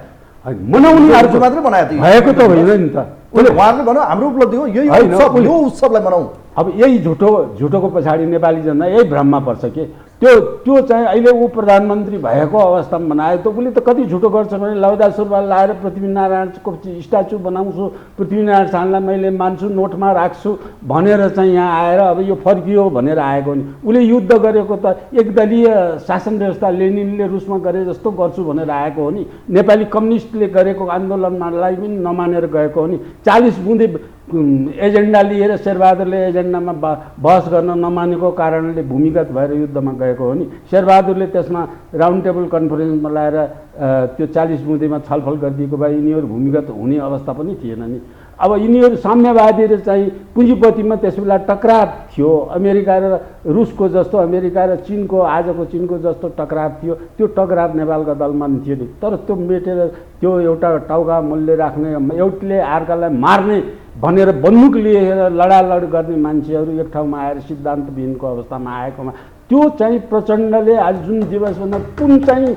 मनाउने मात्रै बनायो, भएको त होइन नि त। उहाँहरूले भन्नु हाम्रो उपलब्धि हो, यो उत्सवलाई मनाउँ। अब यही झुटोको पछाडि नेपाली जनता यही भ्रममा पर्छ कि त्यो चाहिँ अहिले ऊ प्रधानमन्त्री भएको अवस्थामा बनायो त उसले त कति झुटो गर्छ भने लौदा सुरुवाल लाएर पृथ्वीनारायणको स्ट्याचु बनाउँछु, पृथ्वीनारायण शाहलाई मैले मान्छु, नोटमा राख्छु भनेर चाहिँ यहाँ आएर अब यो फर्कियो भनेर आएको नि। उसले युद्ध गरेको त एकदलीय शासन व्यवस्था लेनिनले रुसमा गरे जस्तो गर्छु भनेर आएको हो नि। नेपाली कम्युनिस्टले गरेको आन्दोलनलाई पनि नमानेर गएको हो नि। 40 बुँदे एजेन्डा लिएर शेरबहादुरले एजेन्डामा बहस गर्न नमानेको कारणले भूमिगत भएर युद्धमा गएको हो नि। शेरबहादुरले त्यसमा राउन्ड टेबल कन्फरेन्समा ल्याएर त्यो 40 बुँदेमा छलफल गरिदिएको भए यिनीहरू भूमिगत हुने अवस्था पनि थिएन नि। अब यिनीहरू साम्यवादी र चाहिँ पुँजीपतिमा त्यसबेला टकराव थियो। अमेरिका र रुसको जस्तो, अमेरिका र चीनको आजको चीनको जस्तो टकराव थियो। त्यो टकराव नेपालका दलमा पनि थियो नि। तर त्यो मेटेर त्यो एउटा टाउका मूल्य राख्ने, एउटले अर्कालाई मार्ने भनेर बन्दुक लिएर लडालड गर्ने मान्छेहरू एक ठाउँमा आएर सिद्धान्तविहीनको अवस्थामा आएकोमा त्यो चाहिँ प्रचण्डले आज जुन दिवस भन्दा कुन चाहिँ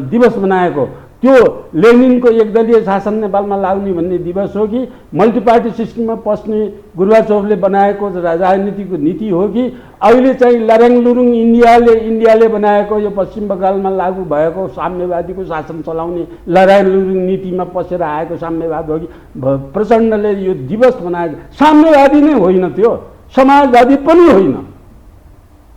दिवस बनाएको त्यो लेनिनको एकदलीय शासन नेपालमा लाग्ने भन्ने दिवस हो कि मल्टिपार्टी सिस्टममा पस्ने गुर्बाचोभले बनाएको राजनीतिको नीति हो कि अहिले चाहिँ लरङलुरुङ इन्डियाले बनाएको यो पश्चिम बङ्गालमा लागू भएको साम्यवादीको शासन चलाउने लरङलुरुङ नीतिमा पसेर आएको साम्यवाद हो कि प्रचण्डले यो दिवस बनाएको साम्यवादी नै होइन, त्यो समाजवादी पनि होइन।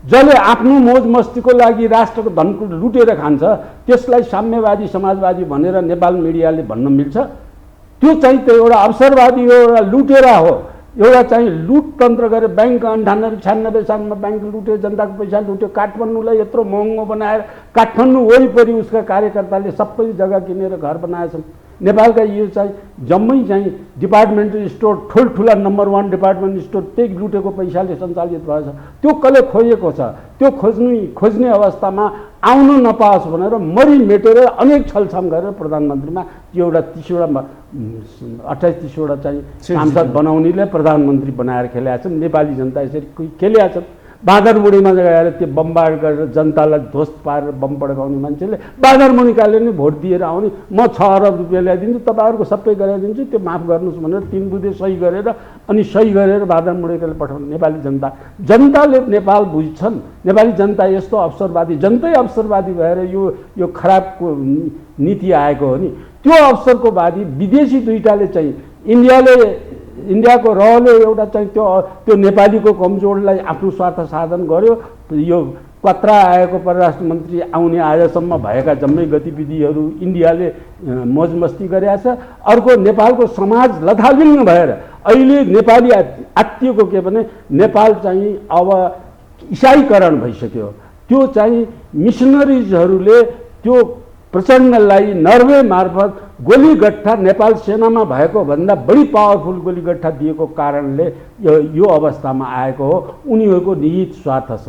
जसले आफ्नो मोज मस्तीको लागि राष्ट्रको धनको लुटेर खान्छ त्यसलाई साम्यवादी समाजवादी भनेर नेपाल मिडियाले भन्न मिल्छ? त्यो चाहिँ त्यो एउटा अवसरवादी हो, एउटा लुटेरा हो, एउटा चाहिँ लुटतन्त्र गरेर ब्याङ्क 98-96 सालमा ब्याङ्क लुट्यो, जनताको पैसा लुट्यो, काठमाडौँलाई यत्रो महँगो बनाएर काठमाडौँ वरिपरि उसका कार्यकर्ताले सबै जग्गा किनेर घर बनाएछन्। नेपालका यो चाहिँ जम्मै चाहिँ डिपार्टमेन्टल स्टोर ठुल्ठुला नम्बर 1 डिपार्टमेन्ट स्टोर त्यही लुटेको पैसाले सञ्चालित भएछ। त्यो कसले खोजेको छ? त्यो खोज्ने अवस्थामा आउनु नपाओस् भनेर मरिमेटेर अनेक छलछाम गरेर प्रधानमन्त्रीमा त्यो एउटा 28-30वटा चाहिँ सांसद बनाउनेले प्रधानमन्त्री बनाएर खेलेका छन्। नेपाली जनता यसरी खेलेका छन्। बाँदरमुढीमा गएर त्यो बमबाड गरेर जनतालाई ध्वस्त पारेर बम पड्काउने मान्छेले बाँदरमुढीकाले नै भोट दिएर आउने, म 6 अरब रुपियाँ ल्याइदिन्छु, तपाईँहरूको सबै गराइदिन्छु, त्यो माफ गर्नुहोस् भनेर 3 बुँदे सही गरेर अनि सही गरेर बाँदरमुढीकाले पठाउने नेपाली जनताले नेपाल बुझ्छन्। नेपाली जनता यस्तो अवसरवादी, जनतै अवसरवादी भएर यो खराबको नीति आएको हो नि। त्यो अवसरको बादी विदेशी दुईटाले चाहिँ इन्डियाको रहले एउटा चाहिँ त्यो नेपालीको कमजोरलाई आफ्नो स्वार्थ साधन गर्यो। यो कत्रा आएको परराष्ट्र मन्त्री आउने आजसम्म भएका जम्मै गतिविधिहरू इन्डियाले मौजमस्ती गरेका छ। अर्को नेपालको समाज लथालिङ्ग भएर अहिले नेपाली आत्तिएको के भने नेपाल चाहिँ अब इसाईकरण भइसक्यो। त्यो चाहिँ मिसनरिजहरूले त्यो प्रचण्डलाई नर्वे मार्फत गोलीगट्ठा नेपाल सेनामा भएको भन्दा बढी पावरफुल गोलीगट्ठा दिएको कारणले यो अवस्थामा आएको हो। उनीहरूको निहित स्वार्थ छ,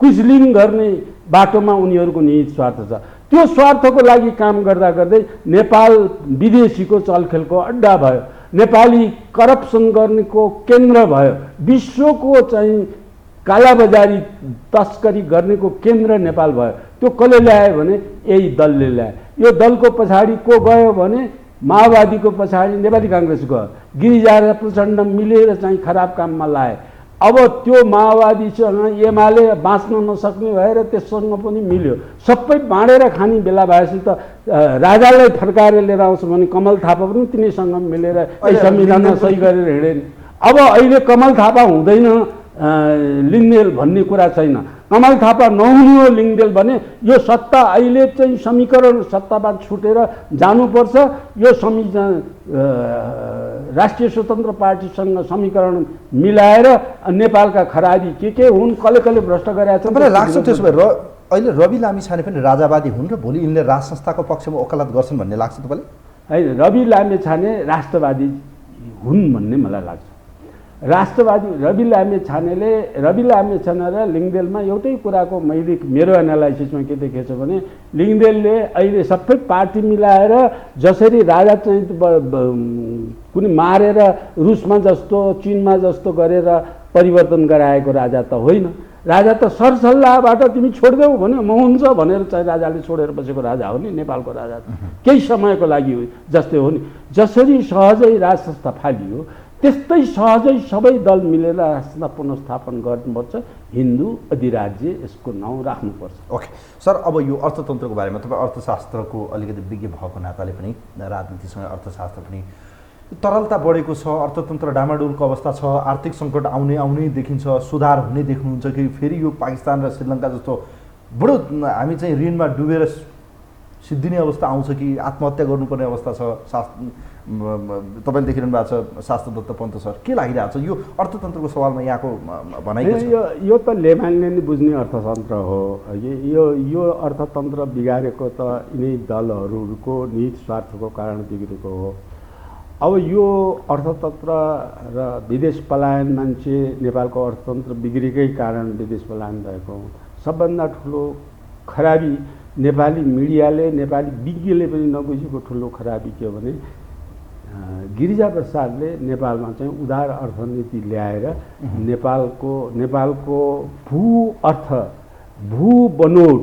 क्विजलिङ गर्ने बाटोमा उनीहरूको निहित स्वार्थ छ। त्यो स्वार्थको लागि काम गर्दा गर्दै नेपाल विदेशीको चलखेलको अड्डा भयो, नेपाली करप्सन गर्नेको केन्द्र भयो, विश्वको चाहिँ कालाबजारी तस्करी गर्नेको केन्द्र नेपाल भयो। त्यो कसले ल्यायो भने यही दलले ल्यायो। यो दलको पछाडि को गयो भने माओवादीको पछाडि नेपाली काङ्ग्रेस गयो। गिरिजा र प्रचण्ड मिलेर चाहिँ खराब काममा लाए। अब त्यो माओवादीसँग एमाले बाँच्न नसक्ने भएर त्यससँग पनि मिल्यो। सबै बाँडेर खाने बेला भएपछि त राजालाई फर्काएर लिएर आउँछ भने कमल थापा पनि तिनीसँग मिलेर संविधानमा सही गरेर हिँडे। अब अहिले कमल थापा हुँदैन लिङ्गदेल भन्ने कुरा छैन। कमल थापा नहुने हो लिङ्गदेल भने यो सत्ता अहिले चाहिँ समीकरण सत्ताबाट छुटेर जानुपर्छ। यो राष्ट्रिय स्वतन्त्र पार्टीसँग समीकरण मिलाएर नेपालका खराबी के हुन्, कसले भ्रष्ट गरेका छन्। तपाईँलाई लाग्छ त्यसो भए अहिले रवि लामिछाने पनि राजावादी हुन् र भोलि यिनले राज संस्थाको पक्षमा वकालत गर्छन् भन्ने लाग्छ तपाईँलाई? होइन, रवि लामिछाने राष्ट्रवादी हुन् भन्ने मलाई लाग्छ। राष्ट्रवादी रवि लामिछाने र लिङ्गदेलमा एउटै कुराको मेरो एनालाइसिसमा के देखेछ भने लिङ्गदेलले अहिले सबै पार्टी मिलाएर जसरी राजा चाहिँ कुनै मारेर रुसमा जस्तो चिनमा जस्तो गरेर परिवर्तन गराएको राजा त होइन। राजा त सरसल्लाहबाट तिमी छोडिदेऊ भन्यो, म हुन्छ भनेर चाहिँ राजाले छोडेर बसेको राजा हो नि नेपालको राजा। केही समयको लागि जस्तै हो नि। जसरी सहजै राज संस्था फालियो त्यस्तै सहजै सबै दल मिलेर राष्ट्र पुनर्स्थापन गर्नुपर्छ। हिन्दू अधिराज्य यसको नाउँ राख्नुपर्छ। ओके सर, अब यो अर्थतन्त्रको बारेमा तपाईँ अर्थशास्त्रको अलिकति विज्ञ भएको नाताले पनि राजनीतिसँग अर्थशास्त्र पनि तरलता बढेको छ, अर्थतन्त्र डामाडोलको अवस्था छ, आर्थिक सङ्कट आउने देखिन्छ, सुधार हुने देख्नुहुन्छ कि फेरि यो पाकिस्तान र श्रीलङ्का जस्तो बडो हामी चाहिँ ऋणमा डुबेर सिद्धिने अवस्था आउँछ कि आत्महत्या गर्नुपर्ने अवस्था छ? तपाईँले देखिरहनु भएको छ शास्त्रदत्त पन्त सर, के लागिरहेको छ यो अर्थतन्त्रको सवालमा यहाँको भनाइ? यो त लेमानले नै बुझ्ने अर्थतन्त्र हो। यो अर्थतन्त्र बिगारेको त यिनै दलहरूको निहित स्वार्थको कारण बिग्रेको हो। अब यो अर्थतन्त्र र विदेश पलायन, मान्छे नेपालको अर्थतन्त्र बिग्रेकै कारण विदेश पलायन भएको सबभन्दा ठुलो खराबी नेपाली मिडियाले, नेपाली विज्ञले पनि नबुझेको ठुलो खराबी के हो भने गिरिजा प्रसादले नेपालमा चाहिँ उदार अर्थनीति ल्याएर नेपालको भू बनोट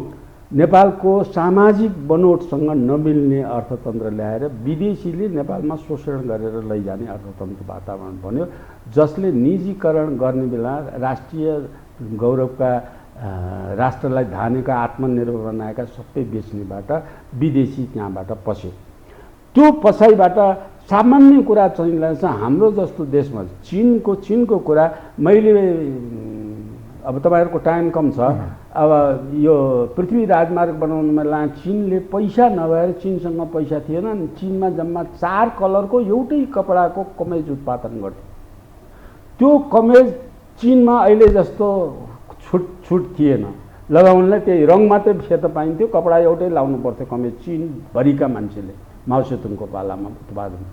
नेपालको सामाजिक बनोटसँग नमिल्ने अर्थतन्त्र ल्याएर विदेशीले नेपालमा शोषण गरेर लैजाने अर्थतन्त्र वातावरण बन्यो, जसले निजीकरण गर्ने बेला राष्ट्रिय गौरवका राष्ट्रलाई धानेका आत्मनिर्भर बनाएका सबै बेच्नेबाट विदेशी त्यहाँबाट पस्यो। त्यो पसाइबाट सामान्य कुरा चाहिँ हाम्रो जस्तो देशमा चीनको कुरा मैले अब तपाईँहरूको टाइम कम छ, अब यो पृथ्वी राजमार्ग बनाउनुमा चीनले पैसा नभएर चीनसँग पैसा थिएन, चीनमा जम्मा 4 कलरको एउटै कपडाको कमेज उत्पादन गर्थ्यो। त्यो कमेज चीनमा अहिले जस्तो छुट थिएन, लगाउनलाई त्यही रङ मात्रै फेर्न पाइन्थ्यो, कपडा एउटै लाउनु पर्थ्यो कमेज चीनभरिका मान्छेले माओ सेतुङको पालामा उत्पादन।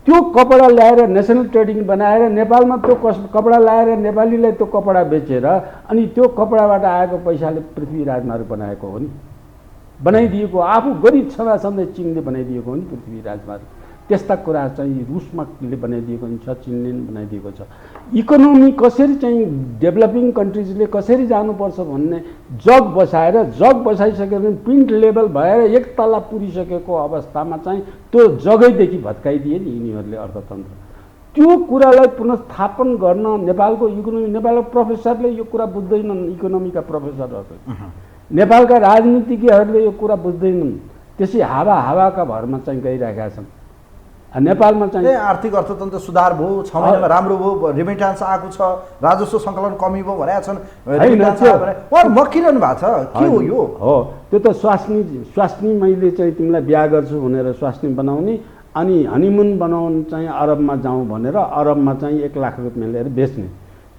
त्यो कपडा ल्याएर नेसनल ट्रेडिङ बनाएर नेपालमा त्यो कपडा ल्याएर नेपालीलाई त्यो कपडा बेचेर अनि त्यो कपडाबाट आएको पैसाले पृथ्वी राजमार्ग बनाएको हो नि, बनाइदिएको आफू गरिब छँदाछँदै चीनले बनाइदिएको हो नि पृथ्वी राजमार्ग। त्यस्ता कुरा चाहिँ रुसले बनाइदिएको छ, चीनले बनाइदिएको छ। इकोनोमी कसरी चाहिँ डेभलपिङ कन्ट्रिजले कसरी जानुपर्छ भन्ने जग बसाइसक्यो भने पिन्ट लेभल भएर एक तला पुरिसकेको अवस्थामा चाहिँ त्यो जगैदेखि भत्काइदिए नि यिनीहरूले अर्थतन्त्र। त्यो कुरालाई पुनर्स्थापन गर्न नेपालको इकोनोमी, नेपालको प्रोफेसरले यो कुरा बुझ्दैनन्, इकोनोमीका प्रोफेसरहरूले, नेपालका राजनीतिज्ञहरूले यो कुरा बुझ्दैनन्, त्यसै हावाका भरमा चाहिँ गइरहेका छन्। नेपालमा चाहिँ आर्थिक अर्थतन्त्र सुधार भयो, 6 महिनामा राम्रो भयो, रिमिटान्स आएको छ, राजस्व सङ्कलन कमी भयो भनेका छन्, मकिरहनु भएको छ। के हो यो? हो त्यो त स्वास्नी मैले चाहिँ तिमीलाई बिहा गर्छु भनेर स्वास्नी बनाउने अनि हनीमुन बनाउन चाहिँ अरबमा जाउँ भनेर अरबमा चाहिँ 1 लाख रुपियाँ लिएर बेच्ने,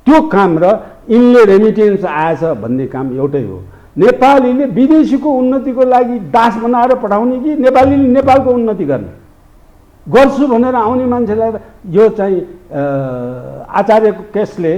त्यो काम र यिनले रेमिटेन्स आएछ भन्ने काम एउटै हो। नेपालीले विदेशीको उन्नतिको लागि दास बनाएर पठाउने कि नेपालीले नेपालको उन्नति गर्ने? गर्छु भनेर आउने मान्छेलाई यो चाहिँ आचार्यको केसले,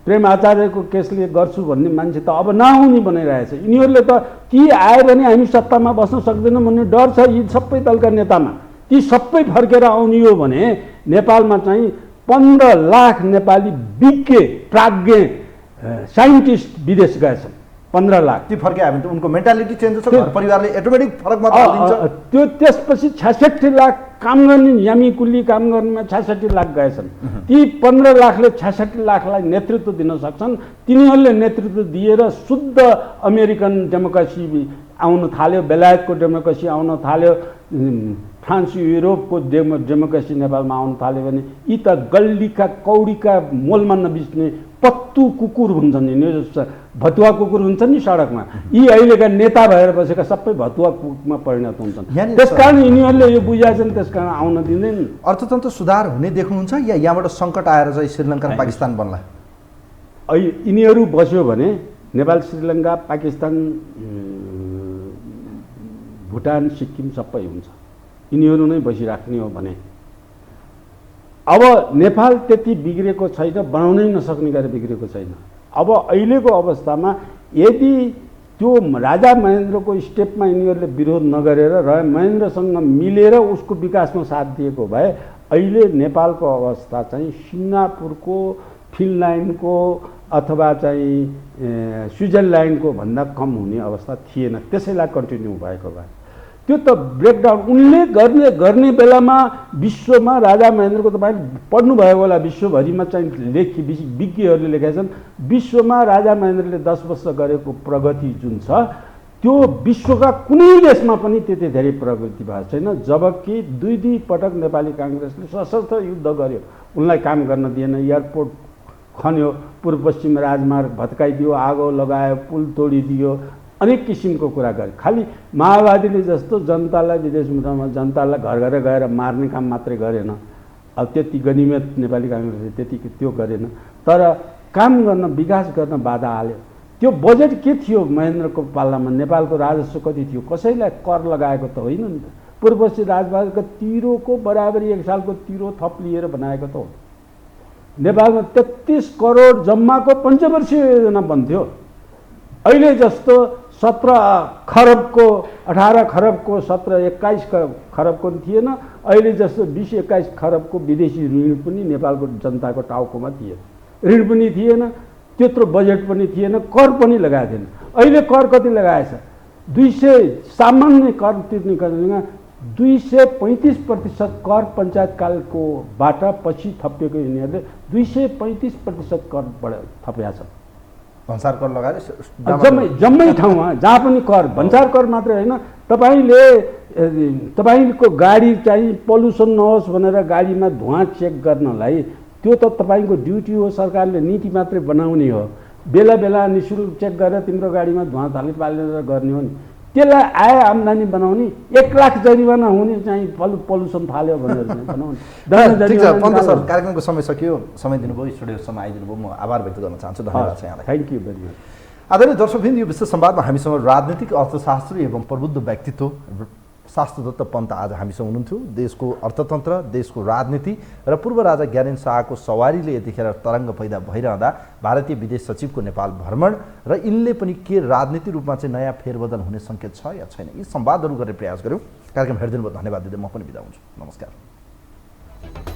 प्रेम आचार्यको केसले गर्छु भन्ने मान्छे त अब नआउने बनाइरहेछ। यिनीहरूले त कि आयो भने हामी सत्तामा बस्न सक्दैनौँ भन्ने डर छ यी सबै दलका नेतामा। ती सबै फर्केर आउने हो भने नेपालमा चाहिँ 15 लाख नेपाली विज्ञ प्राज्ञ साइन्टिस्ट विदेश गएछन्। 15 लाख ती फर्के भने त उनको मेन्टालिटी चेन्ज हुन्छ, घर परिवारले अटोमेटिक फरक मात्र दिन्छ। त्यो त्यसपछि 66 लाख काम गर्ने, यामी कुल्ली काम गर्नेमा 66 लाख गएछन्। ती 15 लाखले 66 लाखलाई नेतृत्व दिन सक्छन्। तिनीहरूले नेतृत्व दिएर शुद्ध अमेरिकन डेमोक्रेसी आउन थाल्यो, बेलायतको डेमोक्रेसी आउन थाल्यो, फ्रान्स युरोपको डेमोक्रेसी नेपालमा आउन थाल्यो भने यी त गल्लीका कौडीका मोलमा नबिच्ने पत्तु कुकुर हुन्छन् नि, भतुवा कुकुर हुन्छन् नि सडकमा, यी अहिलेका नेता भएर बसेका सबै भतुवा कुकुरमा परिणत हुन्छन्। त्यसकारण यिनीहरूले यो बुझाएछन्, त्यसकारण आउन दिँदैन। अर्थतन्त्र सुधार हुने देख्नुहुन्छ या यहाँबाट सङ्कट आएर चाहिँ श्रीलङ्का र पाकिस्तान बन्ला? यिनीहरू बस्यो भने नेपाल, श्रीलङ्का, पाकिस्तान, भुटान, सिक्किम सबै हुन्छ। यिनीहरू नै बसिराख्ने हो भने अब नेपाल त्यति बिग्रेको छैन, बनाउनै नसक्ने गरी बिग्रेको छैन। अब अहिलेको अवस्थामा यदि त्यो राजा महेन्द्रको स्टेपमा यिनीहरूले विरोध नगरेर र महेन्द्रसँग मिलेर उसको विकासमा साथ दिएको भए अहिले नेपालको अवस्था चाहिँ सिङ्गापुरको, फिनल्यान्डको अथवा चाहिँ स्विजरल्यान्डको भन्दा कम हुने अवस्था थिएन। त्यसैलाई कन्टिन्यू भएको भए त्यो त ब्रेकडाउन उनले गर्ने बेलामा विश्वमा राजा महेन्द्रको तपाईँले पढ्नुभयो होला, विश्वभरिमा चाहिँ विज्ञहरूले लेखेका छन्, विश्वमा राजा महेन्द्रले 10 वर्ष गरेको प्रगति जुन छ त्यो विश्वका कुनै देशमा पनि त्यति धेरै प्रगति भएको छैन। जबकि 2 पटक नेपाली काङ्ग्रेसले सशस्त्र युद्ध गर्यो, उनलाई काम गर्न दिएन, एयरपोर्ट खन्यो, पूर्व पश्चिम राजमार्ग भत्काइदियो, आगो लगायो, पुल तोडिदियो, अनेक किसिमको कुरा गरे। खालि माओवादीले जस्तो जनतालाई विदेश मुद्रामा जनतालाई घर घर गएर मार्ने काम मात्रै गरेन, अब त्यति गनिमत नेपाली काङ्ग्रेसले त्यति त्यो गरेन, तर काम गर्न, विकास गर्न बाधा हाल्यो। त्यो बजेट के थियो महेन्द्रको पालामा? नेपालको राजस्व कति थियो? कसैलाई कर लगाएको त होइन नि त। पूर्वपश्चिम राजमार्गको तिरोको बराबरी 1 सालको तिरो थप लिएर बनाएको त हो। नेपालमा 33 करोड जम्माको पञ्चवर्षीय योजना बन्थ्यो। अहिले जस्तो 17 खरबको, 18 खरबको, 17-21 खरबको थिएन। अहिले जस्तो 20-21 खरबको विदेशी ऋण पनि नेपालको जनताको टाउकोमा थिएन। ऋण पनि थिएन, त्यत्रो बजेट पनि थिएन, कर पनि लगाएको थिएन। अहिले कर कति लगाएछ? 200 सामान्य कर तिर्ने गर्नेमा 235% कर पञ्चायतकालको बाट पछि थपिएको यिनीहरूले 235% कर थपेका छन्। भन्सार कर लगाएर जम्मै ठाउँमा जहाँ पनि कर, भन्सार कर मात्रै होइन, तपाईँको गाडी चाहिँ पल्युसन नहोस् भनेर गाडीमा धुवाँ चेक गर्नलाई त्यो त तपाईँको ड्युटी हो, सरकारले नीति मात्रै बनाउने हो। बेला बेला निःशुल्क चेक गरेर तिम्रो गाडीमा धुवाँ थाले पालेर गर्ने हो नि, त्यसलाई आय आम्दानी बनाउने, 1 लाख जरिवाना हुने चाहिँ पल्युसन फाल्यो भनेर बनाउने। ठिक छ पन्त सर, कार्यक्रमको समय सकियो, समय दिनुभयो, स्टुडियोसम्म आइदिनु भयो, म आभार व्यक्त गर्न चाहन्छु। धन्यवाद छ यहाँलाई। Thank you very much. आदरणीय दर्शकवृन्द, यो विशेष संवादमा हामीसँग राजनीतिक अर्थशास्त्री एवं प्रबुद्ध व्यक्तित्व शास्त्रदत्त पन्त आज हामीसँग हुनुहुन्थ्यो। देशको अर्थतन्त्र, देशको राजनीति र पूर्व राजा ज्ञानेन्द्र शाहको सवारीले यतिखेर तरङ्ग पैदा भइरहँदा भारतीय विदेश सचिवको नेपाल भ्रमण र यिनले पनि के राजनीति रूपमा चाहिँ नयाँ फेरबदल हुने सङ्केत छ या छैन, यी संवादहरू गर्ने प्रयास गऱ्यौँ। कार्यक्रम हेरिदिनु भयो, धन्यवाद दिँदै म पनि बिदा हुन्छु। नमस्कार।